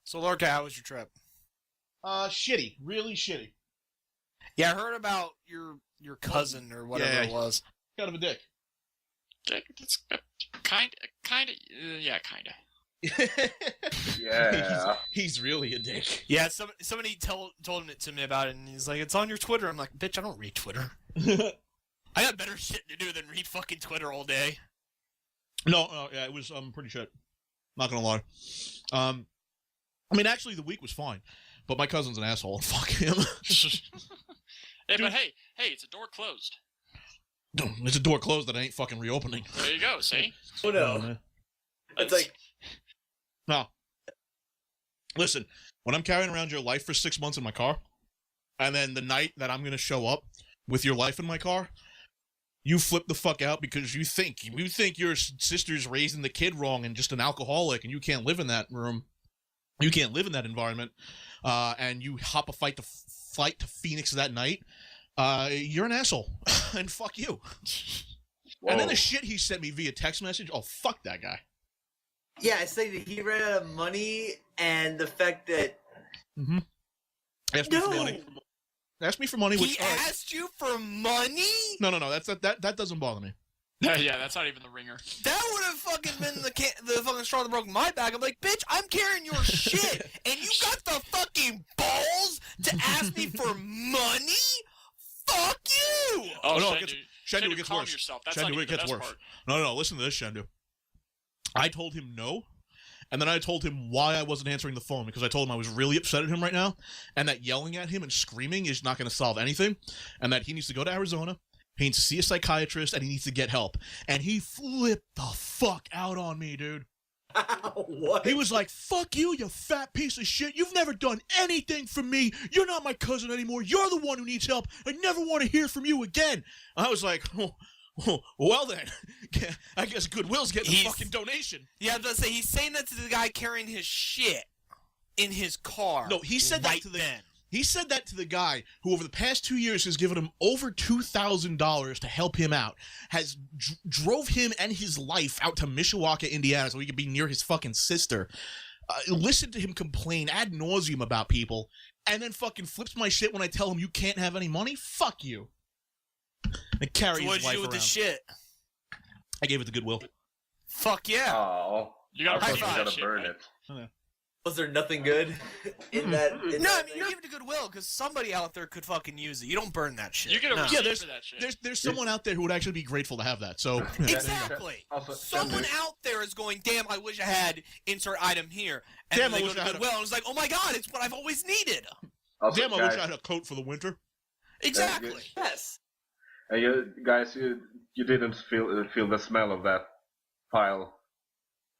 So, Lorca, how was your trip? Shitty. Really shitty. Yeah, I heard about your cousin or whatever it was. Kind of a dick. It's kind of. Yeah. He's really a dick. Yeah, somebody told him to me about it, and he's like, "It's on your Twitter." I'm like, "Bitch, I don't read Twitter. I got better shit to do than read fucking Twitter all day." No, yeah, it was pretty shit. Not gonna lie. I mean, actually, the week was fine, but my cousin's an asshole. Fuck him. Hey, but hey, it's a door closed. It's a door closed that I ain't fucking reopening. There you go. See? Oh no. It's like, no. Listen, when I'm carrying around your life for 6 months in my car, and then the night that I'm gonna show up with your life in my car, you flip the fuck out because you think your sister's raising the kid wrong and just an alcoholic, and you can't live in that room. You can't live in that environment, and you hop a flight to Phoenix that night. You're an asshole, and fuck you. Whoa. And then the shit he sent me via text message. Oh, fuck that guy. yeah, it's like that he ran out of money, and the fact that Asked me for money. Asked me for money. Which He asked you for money? No. That doesn't bother me. Yeah, that's not even the ringer. That would have fucking been the fucking straw that broke my back. I'm like, bitch, I'm carrying your shit, and you got the fucking balls to ask me for money? Fuck you! Oh, no, Shendu, it gets calm worse. yourself. That's Shendu, not even it gets the best worse. part. No, listen to this, Shendu. I told him no, and then I told him why I wasn't answering the phone, because I told him I was really upset at him right now, and that yelling at him and screaming is not going to solve anything, and that he needs to go to Arizona, he needs to see a psychiatrist, and he needs to get help. And he flipped the fuck out on me, dude. what? He was like, fuck you, you fat piece of shit. You've never done anything for me. You're not my cousin anymore. You're the one who needs help. I never want to hear from you again. I was like, well then, I guess Goodwill's getting a fucking donation. Yeah, I was about to say, he's saying that to the guy carrying his shit in his car. No, he said right that to the then. He said that to the guy who over the past 2 years has given him over $2,000 to help him out, has drove him and his life out to Mishawaka, Indiana so he could be near his fucking sister. Listen to him complain ad nauseum about people, and then fucking flips my shit when I tell him you can't have any money? Fuck you. And carry So his what'd life you do with around. the shit? I gave it to Goodwill. Fuck yeah. Oh. You gotta I burn thought you that gotta shit, burn man. it. Was there nothing good in that? No, I mean, you give it to Goodwill, because somebody out there could fucking use it. You don't burn that shit. You get a No. receipt Yeah, for that shit. There's someone out there who would actually be grateful to have that. So Exactly. Also, Someone out there is going, damn, I wish I had insert item here. And Damn, then I they wish go I to had a- Goodwill, and it's like, oh my god, it's what I've always needed. Also, damn, I guys, wish I had a coat for the winter. Exactly. Yes. you guys, you didn't feel the smell of that pile.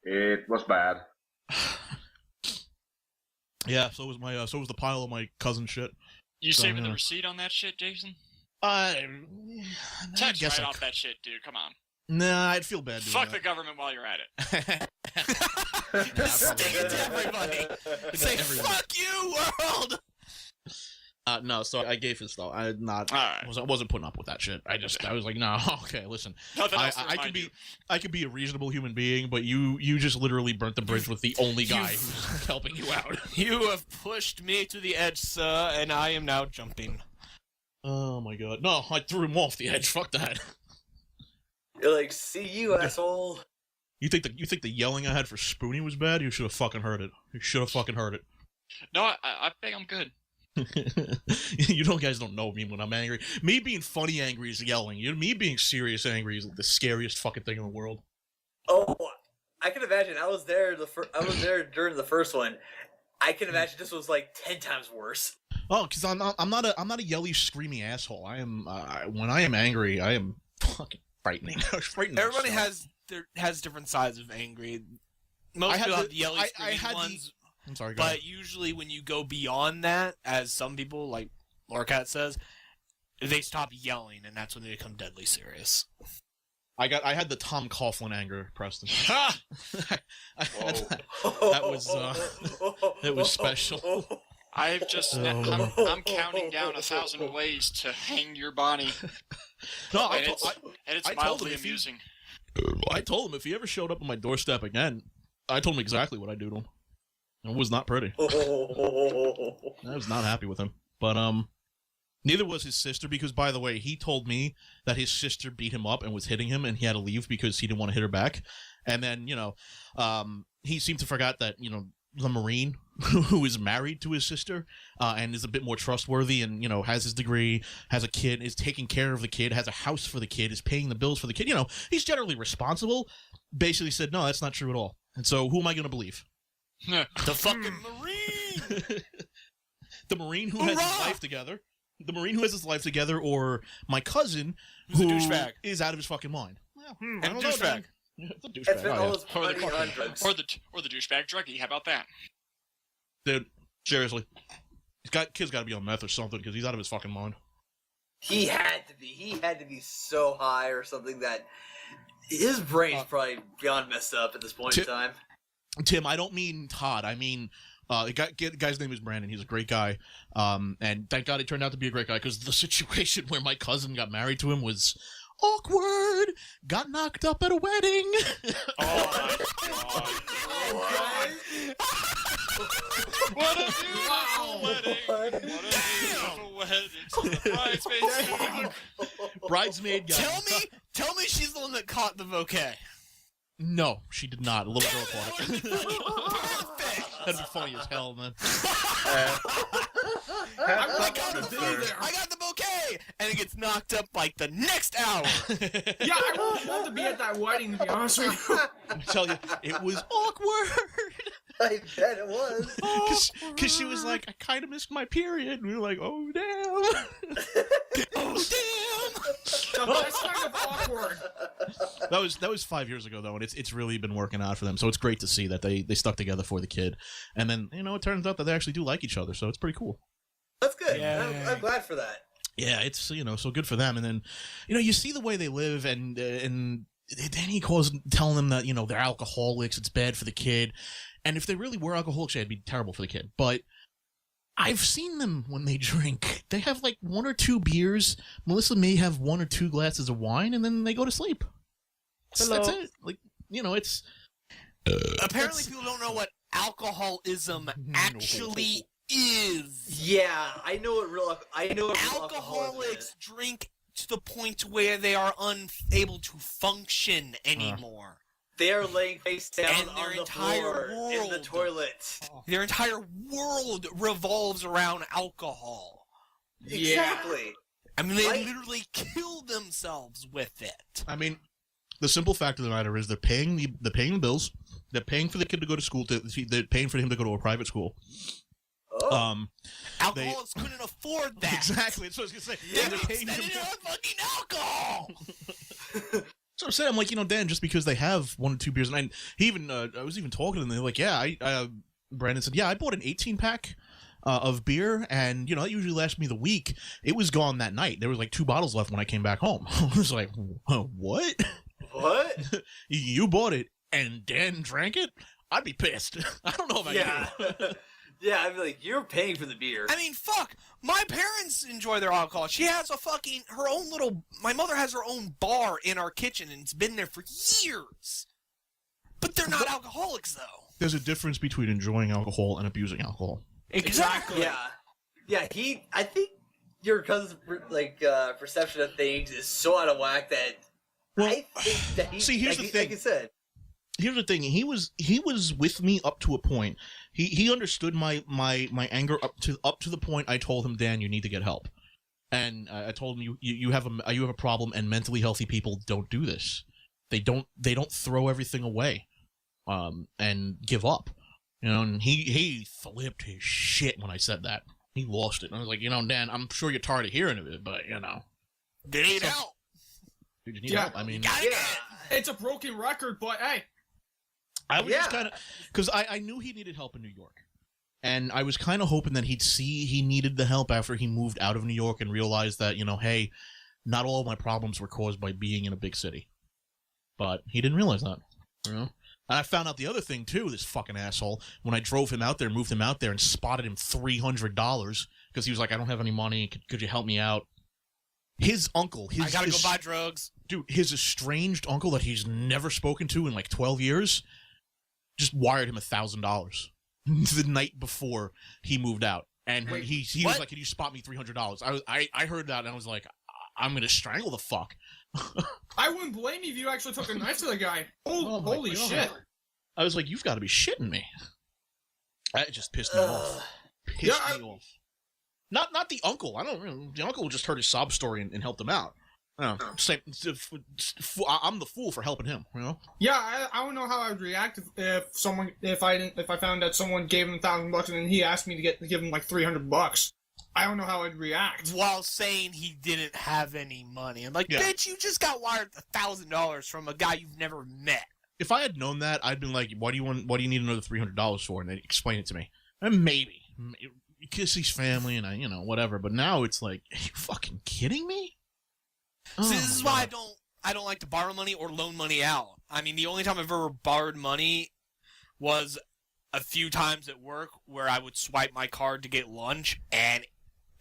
It was bad. Yeah, so was the pile of my cousin shit. You So, saving the yeah. receipt on that shit, Jason? I Text guess right I off could. that shit, dude. Come on. Nah, I'd feel bad doing Fuck the that. government while you're at it. Stick it to everybody. Say, Everyone. fuck you, world! No, so I gave his stuff. I Alright. wasn't putting up with that shit. I was like, no, okay, listen. Nothing I else to could remind be you. I could be a reasonable human being, but you just literally burnt the bridge with the only guy who's helping you out. You have pushed me to the edge, sir, and I am now jumping. Oh my god. No, I threw him off the edge. Fuck that. You're like, see you, asshole. You think the yelling I had for Spoonie was bad? You should have fucking heard it. You should have fucking heard it. No, I think I'm good. You guys don't know me when I'm angry. Me being funny angry is yelling. Me being serious angry is like the scariest fucking thing in the world. Oh, I can imagine. I was there. I was there during the first one. I can imagine this was like 10 times worse. Oh, because I'm not a yelly, screamy asshole. I am when I am angry, I am fucking frightening. Frightening. Everybody has different sides of angry. Most people have the yelly, screaming ones. I'm sorry, go ahead. But usually when you go beyond that, as some people, like Lorcat says, they stop yelling, and that's when they become deadly serious. I had the Tom Coughlin anger, Preston. Ha! That was it was special. I'm counting down 1,000 ways to hang your Bonnie. No, And it's I told him mildly if he- amusing. I told him if he ever showed up on my doorstep again, I told him exactly what I'd do to him. It was not pretty. I was not happy with him. But neither was his sister, because, by the way, he told me that his sister beat him up and was hitting him, and he had to leave because he didn't want to hit her back. And then, he seemed to forget that, the Marine who is married to his sister and is a bit more trustworthy and, has his degree, has a kid, is taking care of the kid, has a house for the kid, is paying the bills for the kid, he's generally responsible, basically said, no, that's not true at all. And so who am I going to believe? The fucking Marine! The Marine who has his life together. The Marine who has his life together, or my cousin Who's a who douchebag. is out of his fucking mind. Well, And I a don't know, douchebag. man. Yeah, it's a It's douchebag. been Oh, all yeah. those money on drugs. Or the douchebag druggie. How about that? Dude, seriously. Kid's got to be on meth or something because he's out of his fucking mind. He had to be. He had to be so high or something that his brain's probably beyond messed up at this point in time. Tim, I don't mean Todd. I mean, the guy's name is Brandon. He's a great guy. And thank God he turned out to be a great guy, because the situation where my cousin got married to him was awkward. Got knocked up at a wedding. Oh my god. What a beautiful wedding. What a beautiful wedding. So the bridesmaids. Bridesmaid guy. Tell me she's the one that caught the bouquet. No, she did not. A little girl caught it. Perfect. That'd be funny as hell, man. I got the bouquet, and it gets knocked up like the next hour. Yeah, I would love to be at that wedding, to be honest with you. I tell you, it was awkward. I bet it was. Because she was like, I kind of missed my period. And we were like, oh, damn. Oh, damn. So that's kind of awkward. That was 5 years ago, though, and it's really been working out for them. So it's great to see that they stuck together for the kid. And then, it turns out that they actually do like each other, so it's pretty cool. That's good. Yeah. I'm glad for that. Yeah, it's, so good for them. And then, you see the way they live, and then he calls telling them that, they're alcoholics, it's bad for the kid. And if they really were alcoholics, it'd be terrible for the kid. But I've seen them when they drink. They have like 1 or 2 beers. Melissa may have 1 or 2 glasses of wine, and then they go to sleep. That's it. Like, it's... Apparently people don't know what alcoholism actually is. Yeah, I know what real Alcoholics drink to the point where they are unable to function anymore. They are laying face down And their on the entire floor in the world. toilet. Their entire world revolves around alcohol. Exactly. I mean, they literally kill themselves with it. I mean, the simple fact of the matter is they're paying the bills. They're paying for the kid to go to school. They're paying for him to go to a private school. Oh. Alcoholics couldn't afford that. Exactly. That's what I was going to say. They're And they're paying him spending it on fucking alcohol. So I'm saying, I'm like, Dan, just because they have 1 or 2 beers, and he even, I was even talking to them, they're like, yeah, Brandon said, yeah, I bought an 18-pack of beer, and, that usually lasts me the week. It was gone that night. There was like 2 bottles left when I came back home. I was like, what? What? You bought it, and Dan drank it? I'd be pissed. I don't know about you. Yeah, I'd be like, you're paying for the beer. I mean, fuck. My parents enjoy their alcohol. She has my mother has her own bar in our kitchen, and it's been there for years. But they're not alcoholics, though. There's a difference between enjoying alcohol and abusing alcohol. Exactly. Yeah, I think your cousin's, perception of things is so out of whack that I think that he... See, here's the thing. Like you said. Here's the thing. He was with me up to a point. He understood my anger up to the point I told him, Dan, you need to get help. And I told him, you have a problem, and mentally healthy people don't do this. They don't throw everything away, and give up. And he flipped his shit when I said that. He lost it. And I was like, Dan, I'm sure you're tired of hearing of it, but They need help. dude, you need help. I mean, It's a broken record, but hey. I was just kind of, because I knew he needed help in New York, and I was kind of hoping that he'd see he needed the help after he moved out of New York and realized that, hey, not all of my problems were caused by being in a big city. But he didn't realize that, And I found out the other thing, too, this fucking asshole, when I drove him out there, moved him out there, and spotted him $300, because he was like, I don't have any money, could you help me out? His uncle, I gotta go buy drugs. Dude, his estranged uncle that he's never spoken to in like 12 years... just wired him $1,000. the night before he moved out, and Wait, he was what? like, "Can you spot me $300?" I heard that and I was like, "I'm gonna strangle the fuck." I wouldn't blame you if you actually took a knife to the guy. Oh my Holy God. shit. I was like, "You've got to be shitting me." That just pissed me off. Pissed me off. Not the uncle. I don't know. The uncle just heard his sob story and helped him out. Same. I'm the fool for helping him. You know. Yeah, I don't know how I would react if I found out someone gave him $1,000 and then he asked me to give him like $300. I don't know how I'd react. While saying he didn't have any money. I'm like, Yeah. bitch, you just got wired $1,000 from a guy you've never met. If I had known that, I'd been like, "What do you need another $300 for?" And they'd explain it to me. And maybe kiss his family and whatever. But now it's like, are you fucking kidding me? See, this is why I don't like to borrow money or loan money out. I mean, the only time I've ever borrowed money was a few times at work where I would swipe my card to get lunch and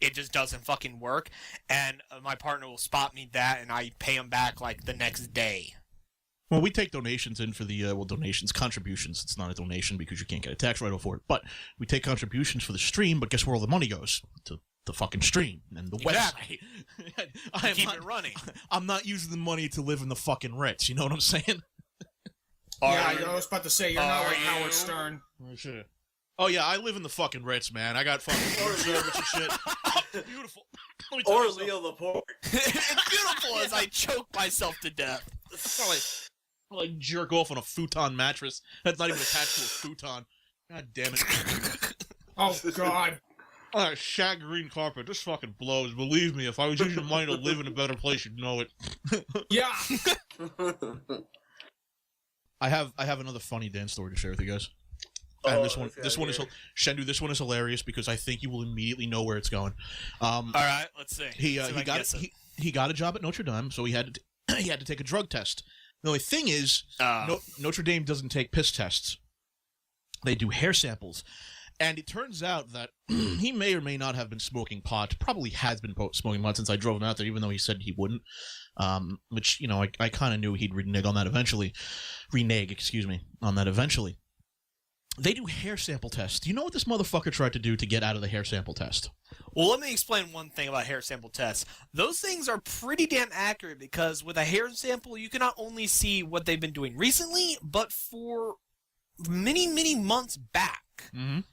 it just doesn't fucking work. And my partner will spot me that and I pay him back like the next day. Well, we take donations in for the contributions. It's not a donation because you can't get a tax write-off for it. But we take contributions for the stream. But guess where all the money goes? To the fucking stream and the Exactly. website. Keep it running. I'm not using the money to live in the fucking Ritz. You know what I'm saying? Yeah, I was about to say, you're not Are like you? Howard Stern. Oh yeah, I live in the fucking Ritz, man. I got fucking room service and shit. Beautiful. Let me tell Or you something. Leo Laporte. It's beautiful as I choke myself to death. I like jerk off on a futon mattress that's not even attached to a futon. God damn it. Oh, God. Shag green carpet. This fucking blows. Believe me, if I was using the money to live in a better place, you'd know it. Yeah. I have another funny dance story to share with you guys. And this one is Shendu. This one is hilarious because I think you will immediately know where it's going. All right, let's see. He got a job at Notre Dame, so he had to take a drug test. The only thing is, Notre Dame doesn't take piss tests. They do hair samples. And it turns out that he may or may not have been smoking pot. Probably has been smoking pot since I drove him out there, even though he said he wouldn't. Which, I kind of knew he'd renege on that eventually. On that eventually. They do hair sample tests. Do you know what this motherfucker tried to do to get out of the hair sample test? Well, let me explain one thing about hair sample tests. Those things are pretty damn accurate because with a hair sample, you can not only see what they've been doing recently, but for many, many months back.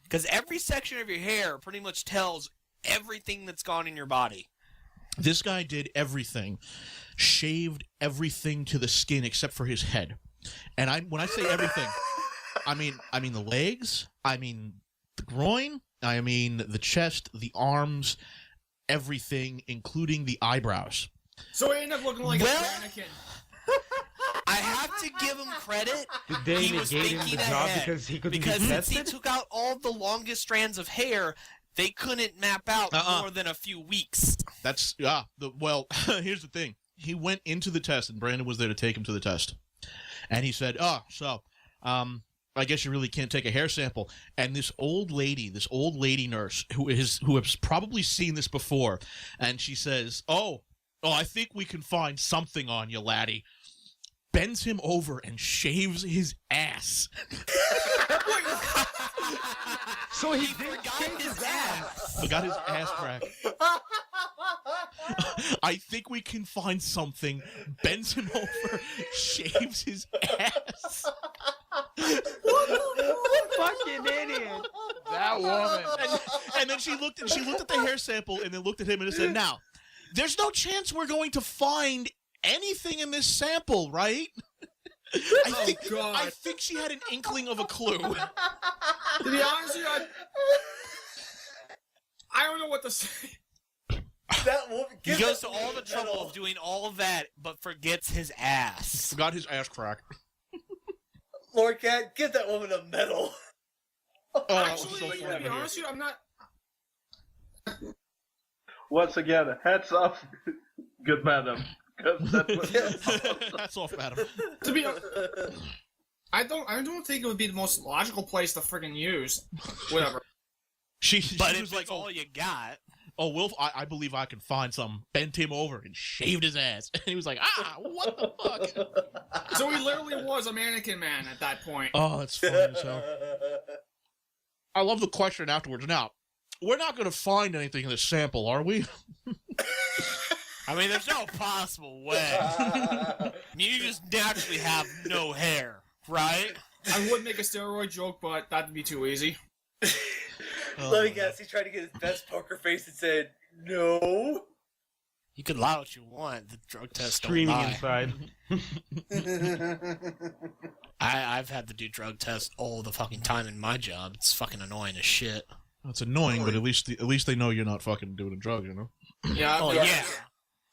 Because every section of your hair pretty much tells everything that's gone in your body. This guy did everything. Shaved everything to the skin except for his head. And when I say everything, I mean the legs, I mean the groin, I mean the chest, the arms, everything, including the eyebrows. So he ended up looking like a mannequin. I have to give him credit. Did they He was negate him thinking the job ahead. because he couldn't Because be since he tested? took out all the longest strands of hair, they couldn't map out more than a few weeks. That's here's the thing. He went into the test and Brandon was there to take him to the test. And he said, I guess you really can't take a hair sample. And this old lady nurse who has probably seen this before, and she says, Oh, I think we can find something on you, laddie. Bends him over and shaves his ass. So he forgot his ass. Forgot his ass crack. I think we can find something. Bends him over, shaves his ass. fucking idiot. That woman. And then she looked at the hair sample and then looked at him and said, "Now, there's no chance we're going to find anything in this sample, right?" I think she had an inkling of a clue. To be honest with you, I don't know what to say. That woman, He goes to all the trouble of doing all of that, but forgets his ass. Forgot his ass crack. Lord Cat, give that woman a medal. Actually, so to funny. be honest with you, I'm not. Once again, heads up, good madam. 'Cause that was That's off, madam. To be honest, I don't think it would be the most logical place to friggin' use. Whatever. She But was if like, it's all you got, Wilf, I believe I can find some. Bent him over and shaved his ass. And he was like, what the fuck? So he literally was a mannequin man at that point. Oh, that's funny as hell. I love the question afterwards. Now, we're not going to find anything in this sample, are we? I mean, there's no possible way. I mean, you just naturally have no hair, right? I would make a steroid joke, but that'd be too easy. Let me guess, he tried to get his best poker face and said, no. You can lie what you want. The drug test don't Screaming lie. inside. I've had to do drug tests all the fucking time in my job. It's fucking annoying as shit. It's annoying, but at least they know you're not fucking doing a drug, you know? Yeah. Oh, yeah.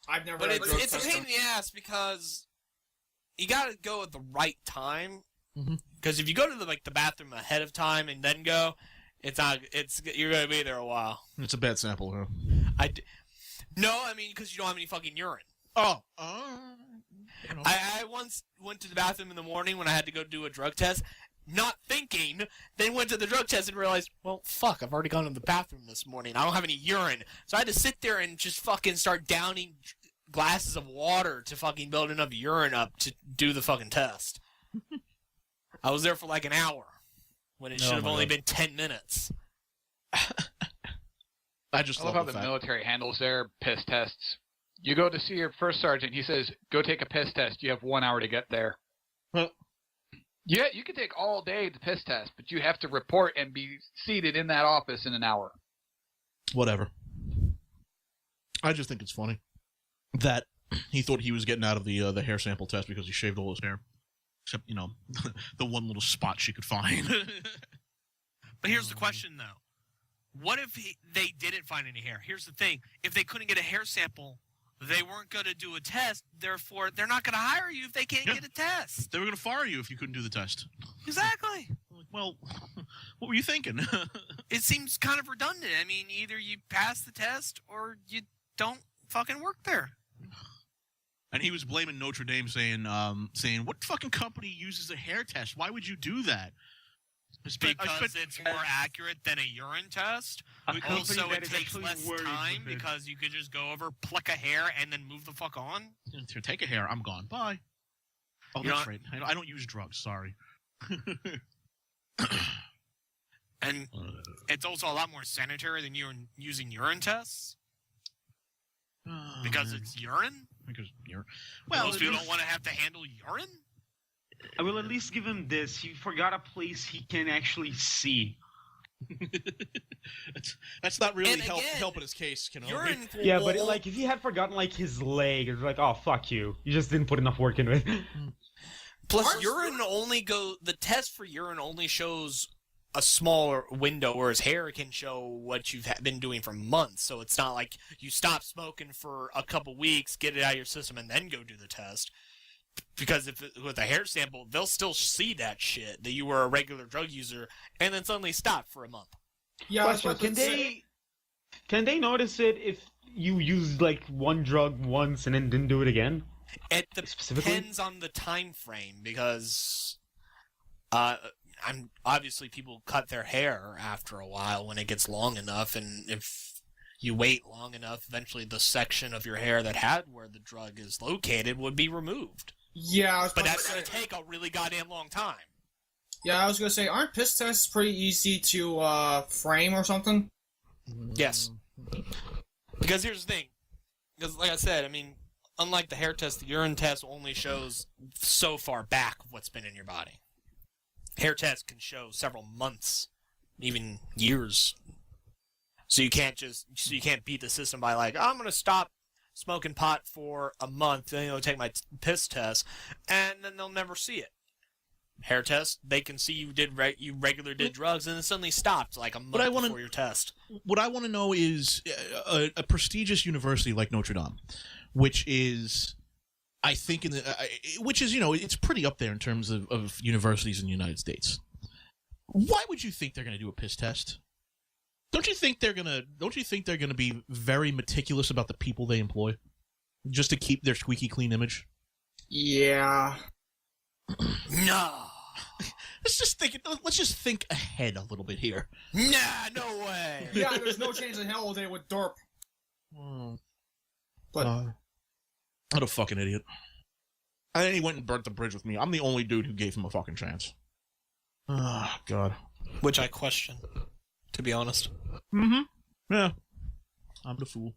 I've never But had a drug it's a test pain in the ass because you gotta go at the right time. Because if you go to the bathroom ahead of time and then go, you're gonna be there a while. It's a bad sample, huh? No, I mean, because you don't have any fucking urine. Oh. You know. I once went to the bathroom in the morning when I had to go do a drug test, not thinking, then went to the drug test and realized, well, fuck, I've already gone to the bathroom this morning. I don't have any urine. So I had to sit there and just fucking start downing glasses of water to fucking build enough urine up to do the fucking test. I was there for like an hour when it should have only been 10 minutes. I just love love how the fact. military handles their piss tests. You go to see your first sergeant, he says, go take a piss test. You have 1 hour to get there. Huh. Yeah, you can take all day to piss test, but you have to report and be seated in that office in an hour. Whatever. I just think it's funny that he thought he was getting out of the hair sample test because he shaved all his hair. Except, you know, the one little spot she could find. But here's the question, though. What if they didn't find any hair? Here's the thing. If they couldn't get a hair sample, they weren't going to do a test. Therefore, they're not going to hire you if they can't get a test. They were going to fire you if you couldn't do the test. Exactly. Well, what were you thinking? It seems kind of redundant. I mean, either you pass the test or you don't fucking work there. And he was blaming Notre Dame, saying, what fucking company uses a hair test? Why would you do that? Because it's more accurate than a urine test. Also, it takes less time because you could just go over, pluck a hair, and then move the fuck on. Here, take a hair. I'm gone. Bye. Oh, that's right. I don't use drugs. Sorry. And it's also a lot more sanitary than you're using urine tests. Because it's urine? Because urine. Well, most people don't want to have to handle urine? I will at least give him this. He forgot a place he can actually see. that's not really helping his case, you know. Urine Yeah, but if he had forgotten his leg, it's like, oh, fuck you. You just didn't put enough work into it. Plus, the test for urine only shows a smaller window, whereas hair can show what you've been doing for months. So it's not like you stop smoking for a couple weeks, get it out of your system, and then go do the test. Because with a hair sample, they'll still see that shit, that you were a regular drug user, and then suddenly stop for a month. Yeah, question, can they notice it if you used one drug once and then didn't do it again? It depends on the time frame, because obviously people cut their hair after a while when it gets long enough, and if you wait long enough, eventually the section of your hair that had where the drug is located would be removed. Yeah, but that's going to take a really goddamn long time. Yeah, I was going to say, aren't piss tests pretty easy to frame or something? Yes. Because here's the thing. Because like I said, I mean, unlike the hair test, the urine test only shows so far back what's been in your body. Hair test can show several months, even years. So you can't beat the system by I'm going to stop smoking pot for a month, then take my piss test, and then they'll never see it. Hair test, they can see you regular did drugs, and then suddenly stopped a month before your test. What I want to know is a prestigious university like Notre Dame, which is, I think, it's pretty up there in terms of universities in the United States. Why would you think they're going to do a piss test? Don't you think they're gonna be very meticulous about the people they employ, just to keep their squeaky clean image? Yeah. No. Let's just think ahead a little bit here. Nah, no way. Yeah, there's no chance in hell they would derp. But what a fucking idiot. And then he went and burnt the bridge with me. I'm the only dude who gave him a fucking chance. Oh, God. Which I question. to be honest. Mm-hmm. Yeah. I'm the fool.